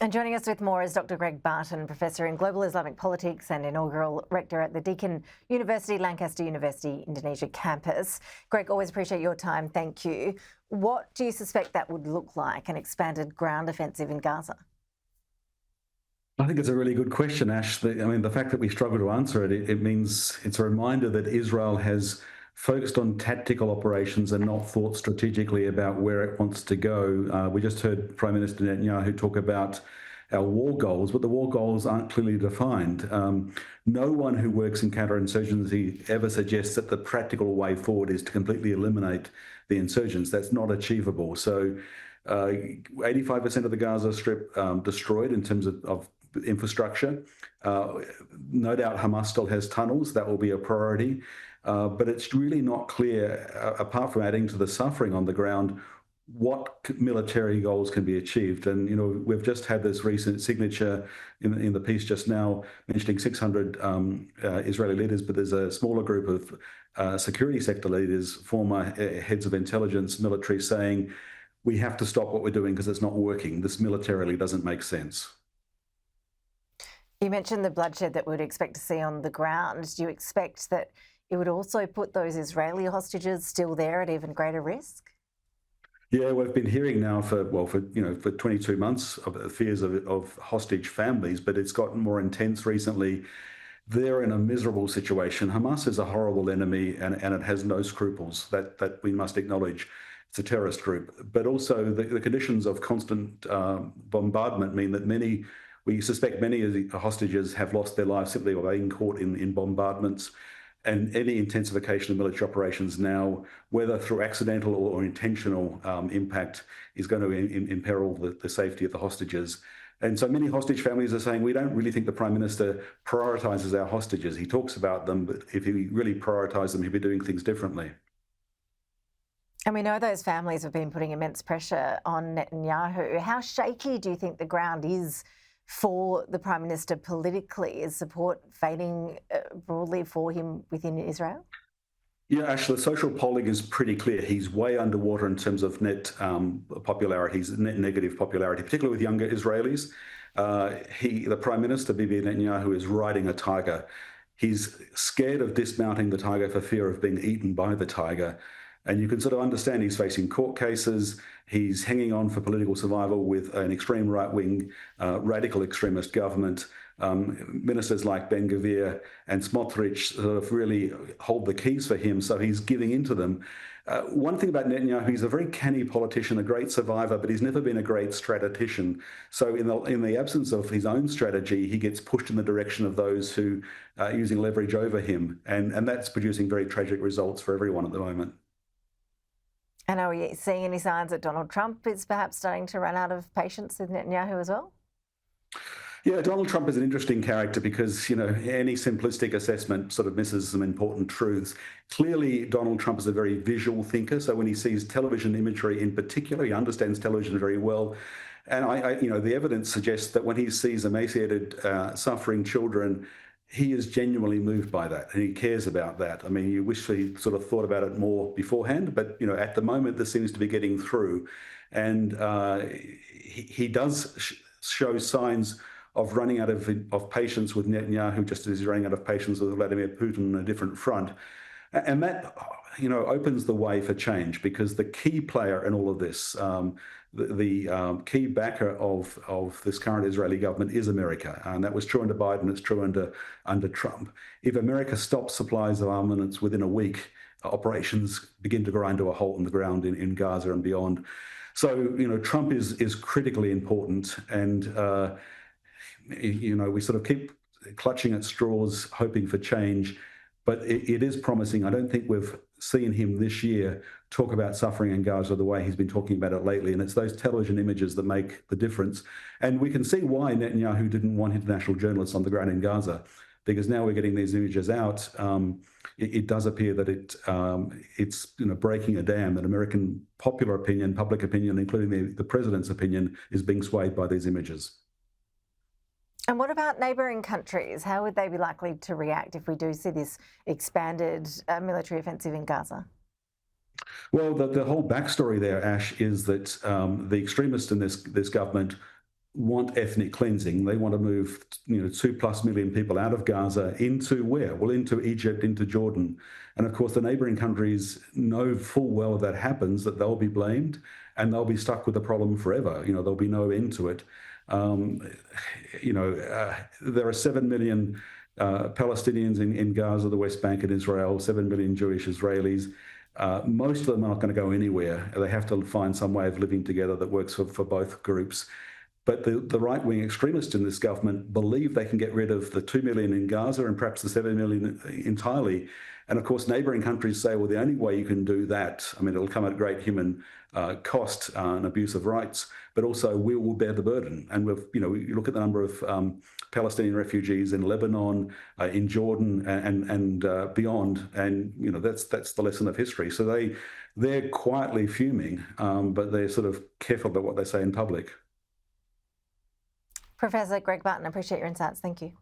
And joining us with more is Dr. Greg Barton, Professor in Global Islamic Politics and inaugural Rector at the Deakin University, Lancaster University, Indonesia campus. Greg, always appreciate your time. Thank you. What do you suspect that would look like, an expanded ground offensive in Gaza? I think it's a really good question, Ash. The fact that we struggle to answer it, it means it's a reminder that Israel has focused on tactical operations and not thought strategically about where it wants to go. We just heard Prime Minister Netanyahu talk about our war goals, but the war goals aren't clearly defined. No one who works in counterinsurgency ever suggests that the practical way forward is to completely eliminate the insurgents. That's not achievable. So 85% of the Gaza Strip destroyed in terms of infrastructure. No doubt Hamas still has tunnels. That will be a priority. But it's really not clear, apart from adding to the suffering on the ground, what military goals can be achieved. And, we've just had this recent signature in the piece just now mentioning 600 Israeli leaders, but there's a smaller group of security sector leaders, former heads of intelligence, military, saying, we have to stop what we're doing because it's not working. This militarily doesn't make sense. You mentioned the bloodshed that we'd expect to see on the ground. Do you expect that it would also put those Israeli hostages still there at even greater risk? Yeah, we've been hearing now for 22 months of fears of hostage families, but it's gotten more intense recently. They're in a miserable situation. Hamas is a horrible enemy, and it has no scruples. That we must acknowledge. It's a terrorist group, but also the conditions of constant bombardment mean that we suspect many of the hostages have lost their lives simply by being caught in bombardments. And any intensification of military operations now, whether through accidental or intentional impact, is going to imperil the safety of the hostages. And so many hostage families are saying, we don't really think the Prime Minister prioritises our hostages. He talks about them, but if he really prioritised them, he'd be doing things differently. And we know those families have been putting immense pressure on Netanyahu. How shaky do you think the ground is for the Prime Minister politically? Is support fading broadly for him within Israel? Yeah, actually, the social polling is pretty clear. He's way underwater in terms of net popularities, net negative popularity, particularly with younger Israelis. The Prime Minister, Bibi Netanyahu, is riding a tiger. He's scared of dismounting the tiger for fear of being eaten by the tiger. And you can sort of understand he's facing court cases. He's hanging on for political survival with an extreme right-wing, radical extremist government. Ministers like Ben-Gvir and Smotrich sort of really hold the keys for him, so he's giving into them. One thing about Netanyahu, he's a very canny politician, a great survivor, but he's never been a great strategician. So in the absence of his own strategy, he gets pushed in the direction of those who are using leverage over him. And that's producing very tragic results for everyone at the moment. And are we seeing any signs that Donald Trump is perhaps starting to run out of patience with Netanyahu as well? Yeah, Donald Trump is an interesting character because, any simplistic assessment sort of misses some important truths. Clearly, Donald Trump is a very visual thinker. So when he sees television imagery in particular, he understands television very well. And the evidence suggests that when he sees emaciated, suffering children, he is genuinely moved by that and he cares about that. I mean, you wish he sort of thought about it more beforehand, but, at the moment, this seems to be getting through. And he does show signs of running out of patience with Netanyahu, just as he's running out of patience with Vladimir Putin on a different front. And that, opens the way for change because the key player in all of this, the key backer of this current Israeli government is America. And that was true under Biden, it's true under Trump. If America stops supplies of armaments within a week, operations begin to grind to a halt on the ground in Gaza and beyond. So, Trump is critically important. And, we sort of keep clutching at straws, hoping for change. But it is promising. I don't think we've seen him this year talk about suffering in Gaza the way he's been talking about it lately. And it's those television images that make the difference. And we can see why Netanyahu didn't want international journalists on the ground in Gaza, because now we're getting these images out. It does appear that it's breaking a dam, that American popular opinion, public opinion, including the president's opinion, is being swayed by these images. And what about neighbouring countries? How would they be likely to react if we do see this expanded military offensive in Gaza? Well, the whole backstory there, Ash, is that the extremists in this government want ethnic cleansing. They want to move, 2+ million people out of Gaza into where? Well, into Egypt, into Jordan. And of course, the neighboring countries know full well if that happens, that they'll be blamed and they'll be stuck with the problem forever. There'll be no end to it. There are 7 million Palestinians in Gaza, the West Bank, and Israel, 7 million Jewish Israelis. Most of them aren't going to go anywhere. They have to find some way of living together that works for both groups. But the right-wing extremists in this government believe they can get rid of the 2 million in Gaza and perhaps the 7 million entirely. And of course, neighbouring countries say, well, the only way you can do that, it'll come at great human cost and abuse of rights, but also we will bear the burden. And you look at the number of Palestinian refugees in Lebanon, in Jordan, and beyond, and that's the lesson of history. So they're quietly fuming, but they're sort of careful about what they say in public. Professor Greg Barton, I appreciate your insights. Thank you.